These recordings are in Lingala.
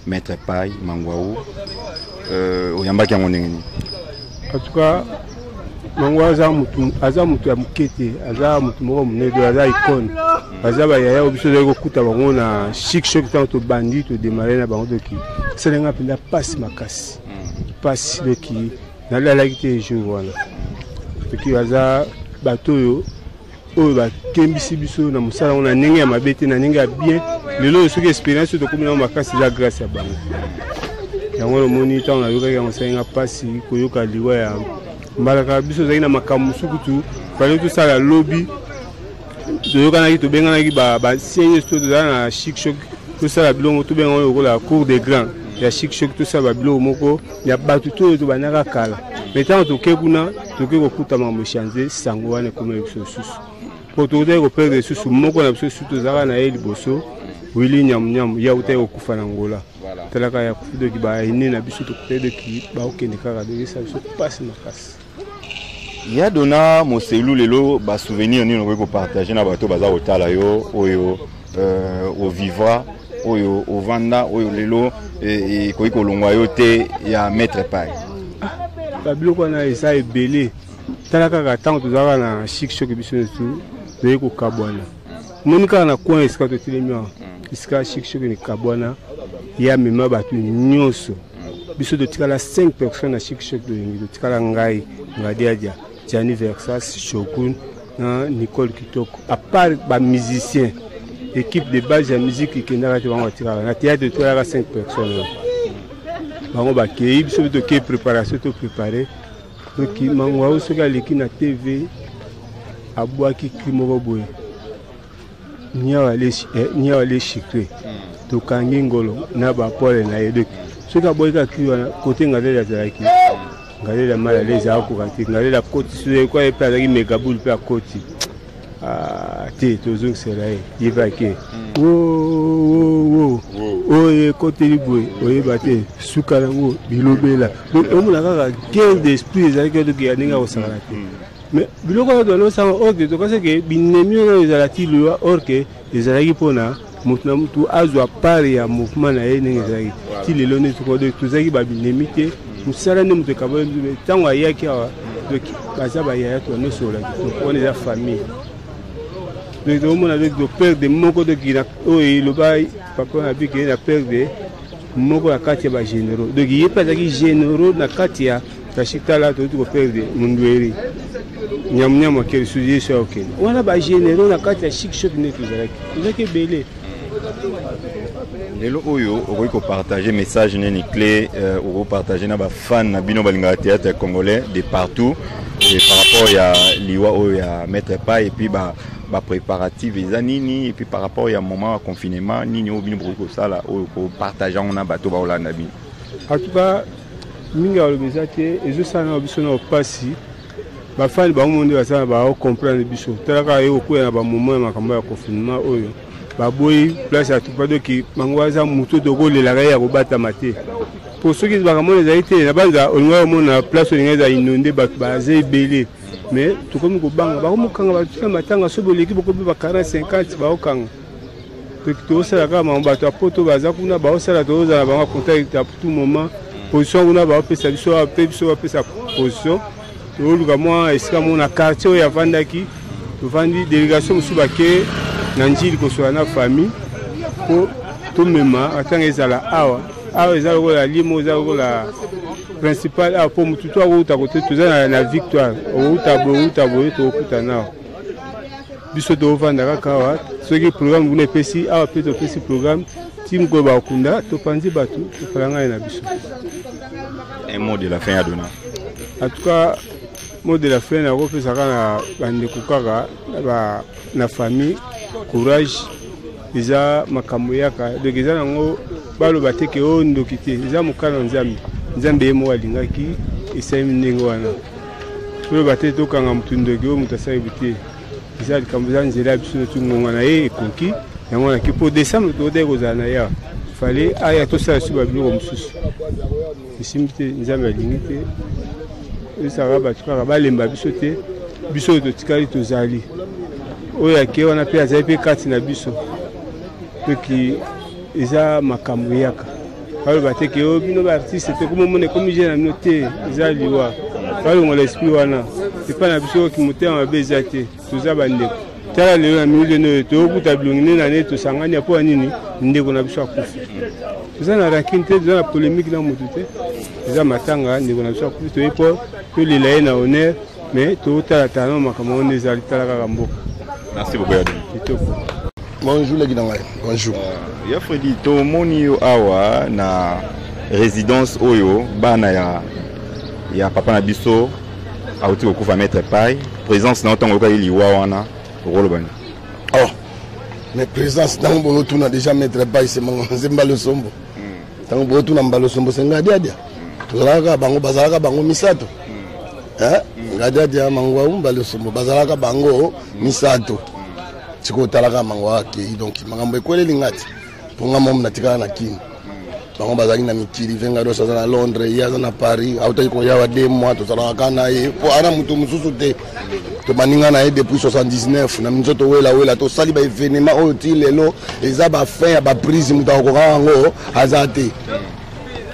Maître Pai Mangwaou oyambaki yango ndenge nini? En tout cas Mangwaou aza mutu ya mukete, aza mutu moko munedo, aza icône. Aza ba yaya obiso de kokuta bango na chic choc tant to bandit to démarrer na bango doki. Selenga penda passe makasi. Passe doki na la lakite jour wana. Doki aza bato yo oyo bakembisi biso na mosala on a ndenge ya mabete na ndenge ya bien. Lelo soki expérience to komina makasi la grâce ya bango. Yango le moni tant na yoka yango senga passe koyoka liwa ya mbalaka biso zaki na makamu sukutu fallait tout ça la lobby. Toyokana to benga na ba signe to na chic choc tout ça la bilongo to benga yo la cour des grands ya chic choc tout ça ba bilongo moko ya batu to banaka kala maintenant to kebuna to ke kokuta ma changer sango wana comme biso susu pour to de ko perdre susu moko na biso susu zaka na eli boso wili nyam ya uta ko kufa na ngola talaka ya kufido ki ba ine na biso to perdre ki ba okende kaka de ça biso passe makasi. Il y a dona mo selu lelo ba souvenir ni on ko partager na bato baza otala yo oyo au vivre oyo au vanda oyo lelo e ko kolongwa yo te ya Maître Pai. Ba biloko na esa ebele talaka ka tant to zaka na chic choc biso tu de ko kabwana. Monika na coin eska to tilemia iska chic choc ni kabwana ya mema bato nyonso biso to tikala 5 personnes na chic choc de tikala ngai ngadiadia Gianni Versas, Shogun, Nicole Kitoko. À part les musiciens, équipe de base de musique qui est dans le théâtre de 3 à 5 personnes. On va préparer, préparation tout préparé. Donc, Mangwaou se gars qui na TV, à bois qui crime ni à aller chicler. Donc, Kangingolo, n'a pas Paul et Naïdek. Ce gars boy qui côté ngade la Zaki. Ngale la mala les a kokati ngale la koti sur quoi et pas la mégaboule pe à koti te tozong sera y va ke oh e côté libwe oye baté sukala ngo bilobela donc on a kaka guerre d'esprit za ke de ganinga osangala te mais biloko do no sama ok to kasi ke binemi no ezalati loi or que ezalaki pona mutu na mutu azwa pare ya mouvement na ye ninga ezalaki ti lelo ne to de tozaki ba binemi te musala ne mutu kabwe tango ayaki awa donc baza ba yaya to no sola to on est la famille donc on a avec le père de moko de gina o le bail papa a vu que la père de moko la katia ba généraux donc il pasaki généraux na katia tashita la to père de mundweri nyam ke sujet ça ok on a ba généraux na katia chic choc ne tout ça qui belé. Lelo oyo on partager message neni clé on partager na ba fan na bino balinga théâtre congolais de partout et par rapport à liwa oyo ya Maître Pai et puis ba préparatifs les nini et puis par rapport à moment de confinement nini o bino ko sala oyo ko partager on na bato ba olanda bino. En tout cas minga le message et je sens na biso na pasi ba fan ba monde ba ça ba comprendre biso talaka yo ko na ba moment makambo ya confinement oyo baboyi place à tout pas de qui mangwaza muto dogo le la ya ko bata maté pour ceux qui va les été la base on mona place on est inondé ba belé mais tout comme ko banga ba ko kanga ba tika matanga so boleki boko ba 40 50 ba okanga to ça la kama ba to poto baza kuna ba osala to za ba contact à tout moment position kuna ba pesa biso ba pesa position to luka moi eska mona quartier ya vandaki to vandi délégation musuba ke nanjili ko soana famille ko to mema atanga ezala awa ezala ko la limo ezala ko la principal a pour mutu to ko côté to na victoire o utabo to kutana biso to vanda kawa soki programme vous pesi awa pe to pesi programme tim ko ba kunda to panzi batu to falanga na biso. Un mot de la fin à donner. En tout cas mot de la fin na ko pesa kana bande kukaka na famille courage eza makambo yaka donc eza nango balo bateke o ndokite eza mukana nzambe mo alingaki esemi ndenge wana balo batete tokanga mutu ndoki o mutu asali bute eza likambo za nzela biso tungonga na ye ekoki yango na kipo décembre tode kozala na ya fallait aya tosala suba biloko mosusu esimbi te nzambe alingi te esaka bato kaka balemba biso te biso totikali tozali oyo ake wana pe azali pe kati na biso toki eza makambo yaka baloba te ke o bino baartiste tokomomona ekomi je na bino te eza liwa balongola esprit wana epai na biso oki motema mabe eza te toza bandeko tala lelo na minute oyo tokuta bilongi nde na nde tosangani ya mpo ya nini ndeko na biso akufi toza na rankine te toza na polémique na motu te eza matanga ndeko na biso akufi toye mpo tolela ye na honneur mais totala tala makambo wana ezali tala kaka mboka. Merci beaucoup Yadi. Bonjour les gars. Bonjour. Ya Freddy to moni yo awa na résidence oyo bana ya papa na biso auti okufa mettre pai présence na ntongo ka liwa wana rolo bani. Oh. Mais présence dans bono tuna déjà mettre pai c'est manzemba le sombo. Tango bono tuna mbalo sombo senga dia. Tolaka bango bazalaka bango misato. Ngadia mangwa mbalo sombo bazalaka bango misato. Tiko talaka mangwa ke donc mangambo ekweleli ngati. Ponga mom na tikala na kini. Bango bazali na mikili venga do na Londres yaza na Paris autai ko yawa 2 mois to sala kana ye po ana mutu mususu te to baninga na ye depuis 79 na mzoto wela to sali ba événement o ti lelo eza ba fin ya ba prise mutu ko kango azate.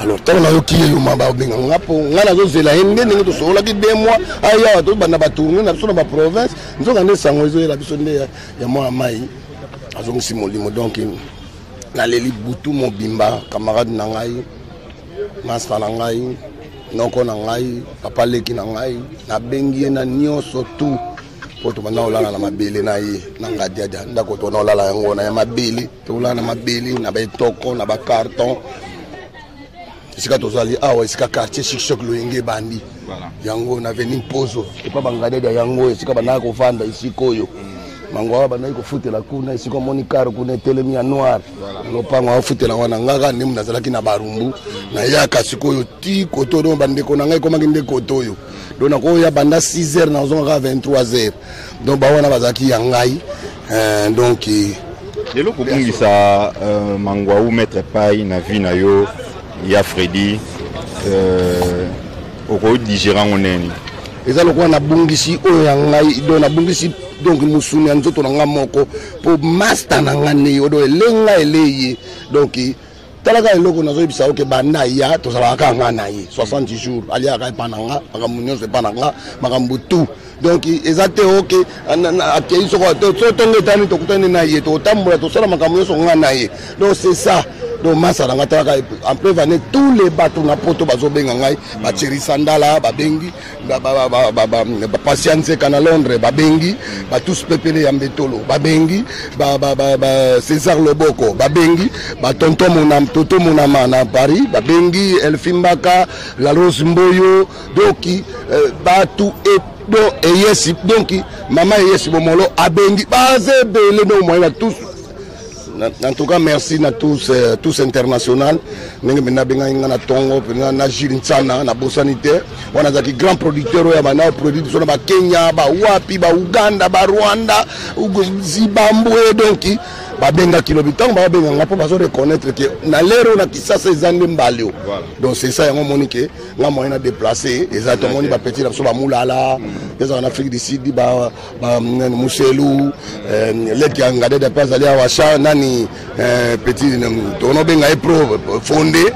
Alors tant na yoki yo mamba benga ngapo ngana zo zela ende ningo to sola ki 2 mois aya to bana ba tourner na biso na ba province nzoka ne sango zo la biso nde ya mwa mai azongi simolimo donc na leli butu mobimba camarade na ngai masfa na ngai noko na ngai papa leki na ngai na bengi na nyoso tu poto bana olala na mabele na ye na ngadia ndako to na olala yango na ya mabele to olala na mabele na ba toko na ba carton sika tozali awa sika quartier chic loyenge bandi yango na veni pozo et pas bangadia yango sika bana ko vanda ici koyo mangwa bana ko futela kuna isiko monikaro kuna telemi ya noir lopango wa futela wana ngaka ndimu nazalaki na barumbu na yaka sikoyo ti koto bande ko nanga ko maginde koto yo dona ko ya banda 6h na zonga 23h donc ba wana bazaki ya ngai donc lelo ko bungisa mangwa ou mettre pai na vie na yo ya Freddy oko digérant oneni eza lokwa na bungisi oyo ya ngai do na bungisi donc musuni ya nzoto na nga moko po master na nga ne odo elenga eleye donc talaka eloko nazoyebisa oke banda ya tozalaka nga na ye 60 jours aliaka epa na nga makambo nyonso epa na nga makambo tu donc eza te oke akei soko sotongo etani tokutani na ye totambola tosala makambo nyonso nga na ye donc c'est ça donc masa na nga talaka en prévenir tous les bateaux na poto bazobenga ngai bacheri sandala babengi patience kana Londres babengi tous pepele ya mbetolo babengi César Loboko babengi tonton monam toto monama na Paris babengi Elfimbaka la Rose Mboyo doki batu et eyesi donc mama eyesi bomolo abengi bazebele no moyen tous. En tout cas, merci à tous international. Nous avons na Tongo, na Jirintsana, na Bosanité. On a des grands producteurs qui produit sur le Kenya, Wapi, Uganda, Rwanda, Zimbabwe, donc babenga kilobitang babenga ngapo bazo reconnaître que na lero na kisasa ezande mbalio. Donc c'est ça yango monique nga moyen déplacer exactement ni ba petit la so ba mulala eza en Afrique du Sud ba Muselu les qui engade de pas aller à Washa nani petit tono benga epro fondé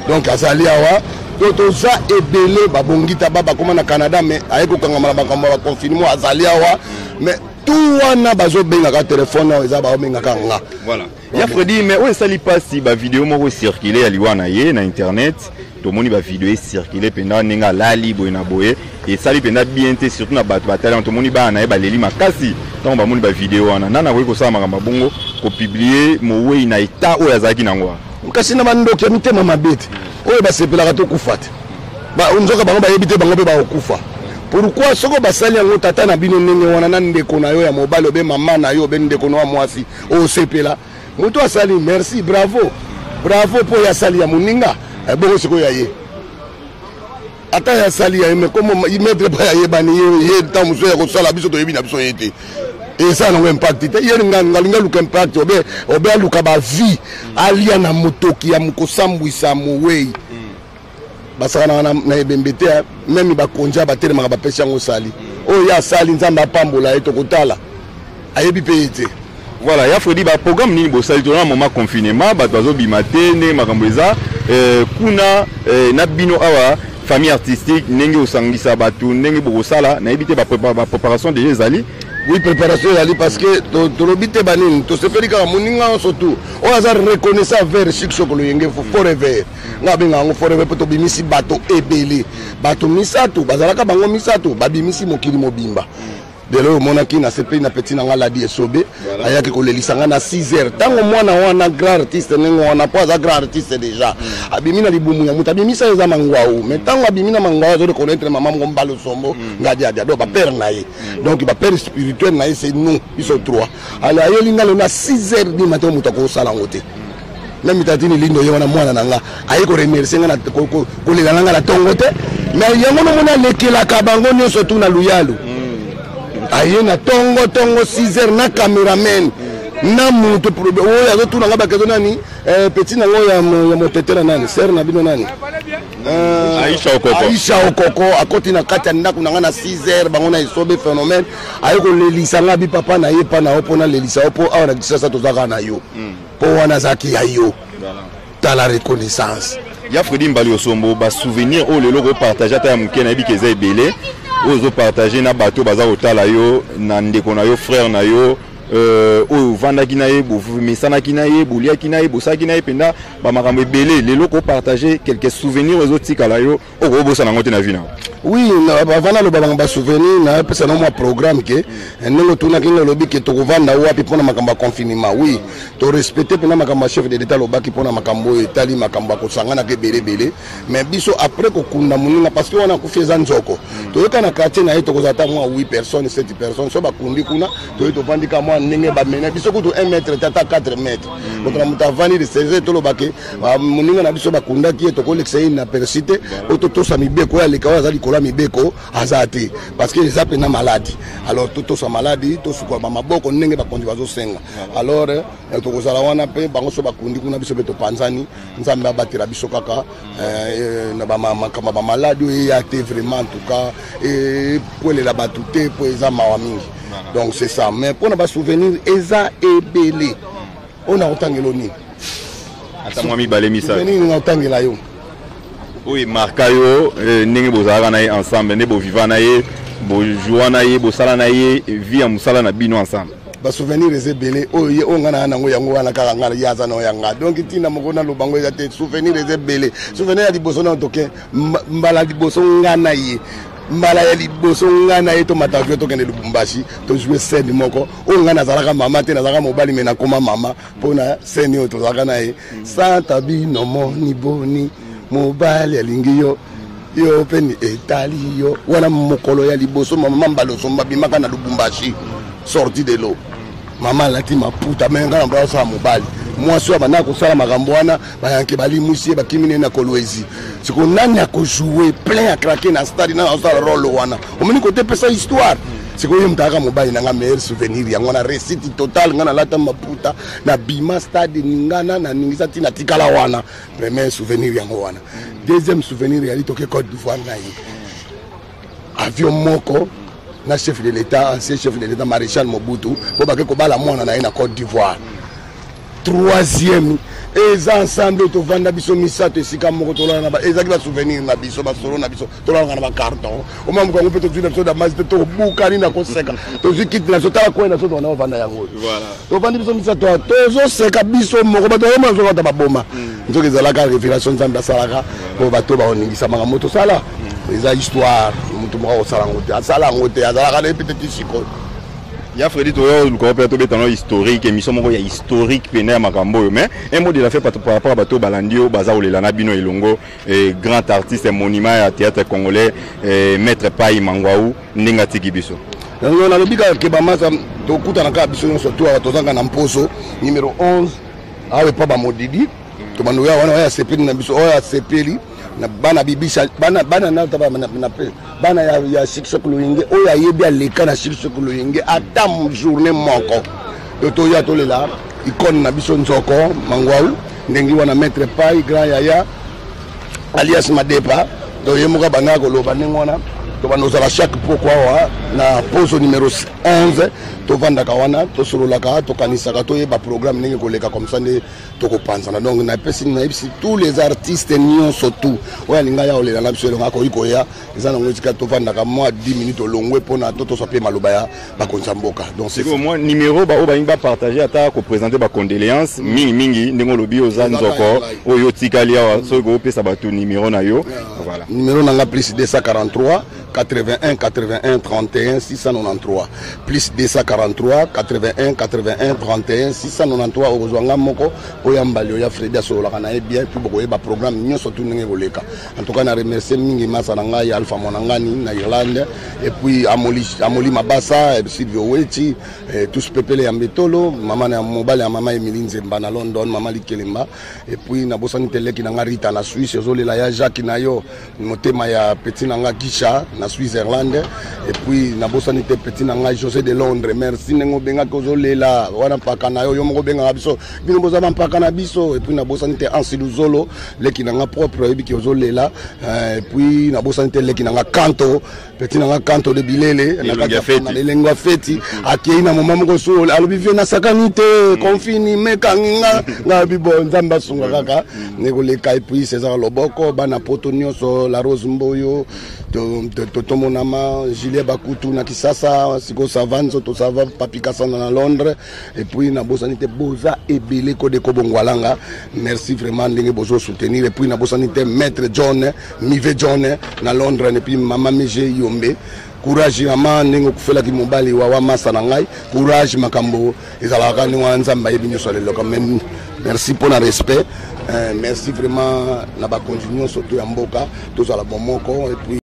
donc azali awa donc ça ebele ba bongita baba comme na Canada mais ayeko kangama ba confinement azali awa mais tout wana bazo benga ka téléphone eza ba benga kanga voilà ya Freddy mais on sali pas si ba vidéo moko circuler ali wana ye na internet to moni ba vidéo circuler pendant ninga lali boyna boye et sali pendant bien te surtout na bato batala to moni ba na ba leli makasi donc ba moni ba vidéo wana nana ko sa makamba bongo ko publier mo we na eta o yazaki nangwa kasi na bandoki ya mitema mabete oyo ba sepela to kufata ba unzoka bango ba yebite bango be ba okufa. Pourquoi soko basali yango tata na bino ndenge wana na ndeko na yo ya mobali obe mama na yo be ndeko na mwasi o sepela mutu asali merci bravo po ya sali ya muninga bongo siko ya ye ata ya sali ya me comme imetre pa ya ye bani ye ta muso ya ko sala biso to yebi na biso yete et ça no impact te ye ngalinga luka impact obe luka ba vie alia na motoki ya mukosambwisa muwei basana na ebembete même bakonja batelema bapesi yango sali oyo ya sali nzamba pambola eto kotala ayebi pe ete Voilà, il y a Freddy, le programme ni bo sali tona moment confinement, ba bazo bimate ne makamboza kuna na bino awa famille artistique nenge osangisa batu nenge bokosala na ebité ba préparation déjà ezali. Oui, préparation ezali parce que to lobite banini to se fait ka moninga surtout on a reconnaissant vers Chic Choc lo yenge forever nga benga ngo forever poto bimisi bato ebele bato misato bazalaka bango misato babimisi mokili mobimba. De là, mon aki na CP na petit nanga la di esobe ayaki ko lelisanga na 6h tango mwana wana grand artiste nengo wana pas za grand artiste déjà abimina libumu ya muta bimisa eza mangwao mais tango abimina mangwao zo connaître maman ngombalo sombo ngadi adia do ba père naye donc ba père spirituel naye c'est nous ils sont trois ala yelinga le na 6h du matin muta ko sala ngote na mitatini lindo yona mwana nanga ayiko remercier nga na ko lela nanga la tongote mais yango no mona lekela ka bango nyoso tuna luyalu aye na tongo 6h na cameraman na mutu problème oya zo tuna ngaba kezo nani petit nango ya motetera nani ser na bino nani Aisha Okoko akoti na kati ndako nanga na 6h bango na isobe phénomène aye ko lelisa nga bi papa na ye pa na opo na lelisa opo awa na disasa to zaka na yo po wana zaki ya yo ta la reconnaissance ya Freddy Mbali Osombo ba souvenir o lelo ko partager ta muke na bikeza ebele ozo partager na bato baza otala yo na ndeko na yo frère na yo o vanda kinaye bo misana kinaye bolia kinaye bosa kinaye penda ba makambo ebele lelo ko partager quelques souvenirs ozo tikala yo o ko bosa na ngote na vina. Oui, avant le baba souvenir na pesa na mo programme ke nelo tuna kinga lobi ke to kovanda wapi pona makamba confinement. Oui, to respecter pena makamba chef de l'état lobaki pona makambo etali makamba ko sangana ke belé mais biso après ko kunda muninga parce que on a kufeza nzoko. To yoka na quartier na eto ko zata moi 8 personnes 7 personnes so ba kundi kuna to to bandika moi ndenge ba mena biso ko to 1 mètre tata 4 mètres. Donc na mutavani de 16 to lobaki muninga na biso ba kunda ki to ko lexei na persité auto to sa mibeko ya lekawa zali la mibeko azati parce que les appels na maladie alors tout sa maladie tout quoi ba maboko ndenge ba kondi bazo senga alors to ko sala wana pe bango so ba kundi kuna biso beto panzani nzambe abatira biso kaka na ba makama ba maladie ya te vraiment en tout cas et pour les labatute pour eza mawami donc c'est ça mais pour na ba souvenir eza ebele on a otangelo ni ata mwami balemisa souvenir na otangela yo. Oui, Marcayo, n'engue bozara naie ensemble, ne bo vivant naie, bo jouant naie, bo sala naie, vie en musala na bino ensemble. Ba souvenir les belé, oh ye on ngana na ngo yango wana kaka ngala yaza no yanga. Donc itina mokona lo bango ya te souvenir les belé. Souvenir ya liboso na toke mbala liboso ngana ye. Mbala ya liboso ngana ye to matavio to kene Lubumbashi to jouer scène moko. O ngana zalaka mama te na zalaka mobali mena koma mama pona scène to zalaka na ye. Santa bino moni boni. Mobile ya lingio yo peni etali yo wana mokolo ya liboso mama mbalo somba bimaka na Lubumbashi sorti de l'eau mama lati maputa menga na bra sa mobile moi so bana ko sala makambo wana bayanke bali musie bakimine na kolwezi siko nani ako jouer plein à craquer na stade na sala role wana omoni côté pesa histoire siko yo mtaka mobile na nga meilleur souvenir yango na réussite total ngana lata maputa na bima stade ningana na ningisa tina tikala wana premier souvenir yango wana deuxième souvenir ya litoke Côte d'Ivoire na yi avion moko na chef de l'état ancien chef de l'état maréchal Mobutu bo bake ko bala mwana na na Côte d'Ivoire. Troisième eza ensemble to vanda biso misato esika moko tolana na ba ezaki ba souvenir na biso ba solo na biso tolana na ba carton o mamu ko peto tu na biso da mazite to bukani na ko seka to zikiti na so tala ko na so na vanda yango voilà to vanda biso misato to zo seka biso moko ba to ma zo ta ba boma nzoki zalaka révélation nzamba salaka ko ba to ba oningisa manga moto sala eza histoire mutu moko sala ngote asala ngote azalaka le petite chiko. Il y a Freddy Toyo, le corps pétano historique, émission moko ya historique pena makambo mais un mot de la fait par rapport à Bato Balandio, Baza Olelana Bino Elongo, grand artiste et monument à théâtre congolais, maître Pai Mangwaou, Ndengati Kibiso. On a le biga Kebamasa, Tokuta Naka Biso, surtout à Tozanga Namposo, numéro 11, avec Papa Modidi, Tomanouya, on a CP Nabiso, on a CP. Na bana bibisha bana na taba na bana ya Chic Choc Loyenge o ya yebi aleka na Chic Choc Loyenge ata journée moko to ya to lela icône na biso nzoko mangwau ndengi wana maître Pai grand yaya alias Madepa to yemuka bana ko loba ningona to banoza la chaque pourquoi na pose numéro 11 tovandaka wana tosololaka tokanisaka toyeba programme ndenge koleka comme ça nde tokopanzana donc napesi tous les artistes nyonso tout oyo alinga ya olela na biso elongo akoki koya eza nango esika tovandaka mwa 10 minutes olongwe mpona to toswa mpe maloba ya bakonzi ya mboka donc c'est au moins numéro oyo balingi bapartage ata kopresente bacondoléance mingi ndenge olobi oza nzoko oyo otikali awa soki koopesa bato numéro na yo voilà numéro nanga plus 243 81 81 31 693 plus 243 81 81 31 693 okozwanga moko oya mbali oya Fredi asololaka na ye bien puis bokoyeba programme nyonso tu ndenge koleka en tout cas na remercier mingi masa na ngai Alpha Monangani na Irlande et puis Amoli Mabasa et Silvio Weti tous pepele ya Mbetolo mama na mobile ya mama Emily Nzemba na London mama Likelemba et puis na bosani teleki na Rita na Suisse ozolela ya Jacques na yo motema ya petit nanga Kisha na Switzerland et puis na bosani te petit nanga José de Londres merci nengo benga kozolela wana paka na yo moko benga biso bino bozaba mpaka na biso et puis na bosani te Ansiluzolo leki nanga propre ebi ki ozolela et puis na bosani te leki nanga Kanto petit nanga Kanto de Bilele na lengwa feti akei na mama moko so alobi vie na sakanite confini mekanga ngabi bon nzamba sunga kaka neko leka et puis César Loboko bana poto nyonso la Rose Mboyo to monama Julien Bakutu na Kisasa siko savanzo to sava papi kasana na Londres et puis na bosanité boza ebele ko de kobongwalanga merci vraiment ndenge bozo soutenir et puis na bosanité maître John Mive John na Londres et puis mama Mije Yombe courage mama ndenge kufela ki mobali wa masa na ngai courage makambo ezalaka ni wa nzamba yebi nyoso lelo quand même merci pour le respect merci vraiment na ba continuer surtout ya mboka tozala bomoko et puis